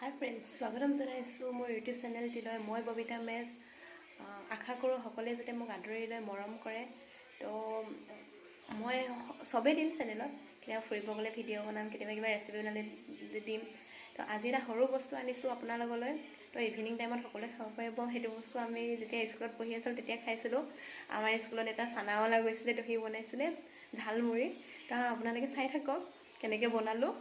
হাই friends, স্বাগতম জনাইছোঁ মোৰ ইউটিউব চেনেলটিলৈ। মই ববিতা মেছ। আশা কৰোঁ সকলোৱে যাতে মোক আদৰি লৈ মৰম কৰে। তো মই চবেই দিম চেনেলত, কেতিয়াবা ফুৰিব গ'লে ভিডিঅ' বনাম, কেতিয়াবা কিবা ৰেচিপি বনালে দিম। তো আজি এটা সৰু বস্তু আনিছোঁ আপোনালোকলৈ। তো ইভিনিং টাইমত সকলোৱে খাব পাৰিব। সেইটো বস্তু আমি যেতিয়া স্কুলত পঢ়ি আছিলোঁ তেতিয়া খাইছিলোঁ। আমাৰ স্কুলত এটা চানাৱালা গৈছিলে, তো সি বনাইছিলে ঝালমুড়ি। তো আপোনালোকে চাই থাকক কেনেকৈ বনালোঁ।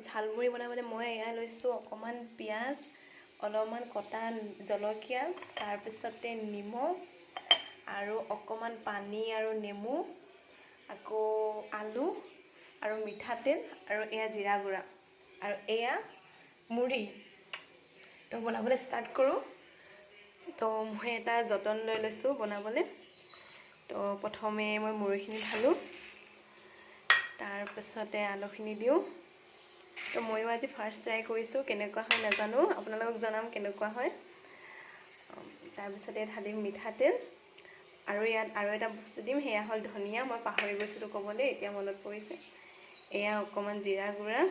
ঝালমুড়ি বনাবলৈ মই এয়া লৈছোঁ অকণমান পিঁয়াজ, অলপমান কটা জলকীয়া, তাৰপিছতে নিমখ আৰু অকণমান পানী আৰু নেমু, আকৌ আলু আৰু মিঠাতেল আৰু এয়া জিৰা গুড়া আৰু এয়া মুড়ি। তো বনাবলৈ ষ্টাৰ্ট কৰোঁ। তো মই এটা যতন লৈ লৈছোঁ বনাবলৈ। তো প্ৰথমে মই মুড়িখিনি ঢালোঁ, তাৰপিছতে আলুখিনি দিওঁ। তো ময়ো আজি ফাৰ্ষ্ট ট্ৰাই কৰিছোঁ, কেনেকুৱা হয় নাজানো, আপোনালোকক জনাম কেনেকুৱা হয়। তাৰপিছতে ঢালিম মিঠাতেল আৰু ইয়াত আৰু এটা বস্তু দিম, সেয়া হ'ল ধনিয়া। মই পাহৰি গৈছিলোঁ ক'বলৈ, এতিয়া মনত পৰিছে। এয়া অকণমান জিৰা গুড়া,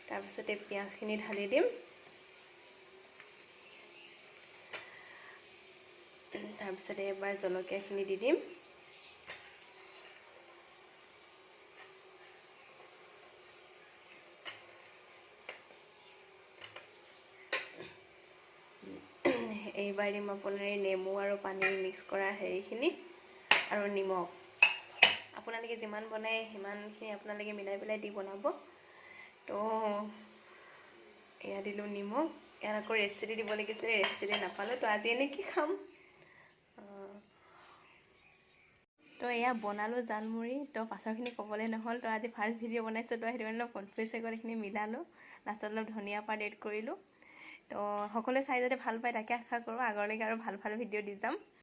তাৰপিছতে পিঁয়াজখিনি ঢালি দিম, তাৰপিছতে এবাৰ জলকীয়াখিনি দি দিম। এইবাৰ দিম আপোনাৰ এই নেমু আৰু পানী মিক্স কৰা হেৰিখিনি আৰু নিমখ। আপোনালোকে যিমান বনায় সিমানখিনি আপোনালোকে মিলাই পেলাই দি বনাব। তো এয়া দিলোঁ নিমখ। ইয়াত আকৌ ৰেড চিলি দিব লাগিছিলে, ৰেড চিলি নাপালোঁ। তো আজি এনেকৈ খাম। তো এয়া বনালোঁ জালমুড়ি। তো পাছৰখিনি ক'বলৈ নহ'ল। তো আজি ফাৰ্ষ্ট ভিডিঅ' বনাইছোঁ, তো সেইটো কাৰণে অলপ কনফিউজ হৈ গ'ল। এইখিনি মিলালোঁ, লাষ্টত অলপ ধনিয়া পাত এড কৰিলোঁ। তো সকলোৱে চাই যাতে ভাল পায় তাকে আশা কৰোঁ। আগলৈকে আৰু ভাল ভাল ভিডিঅ' দি যাম।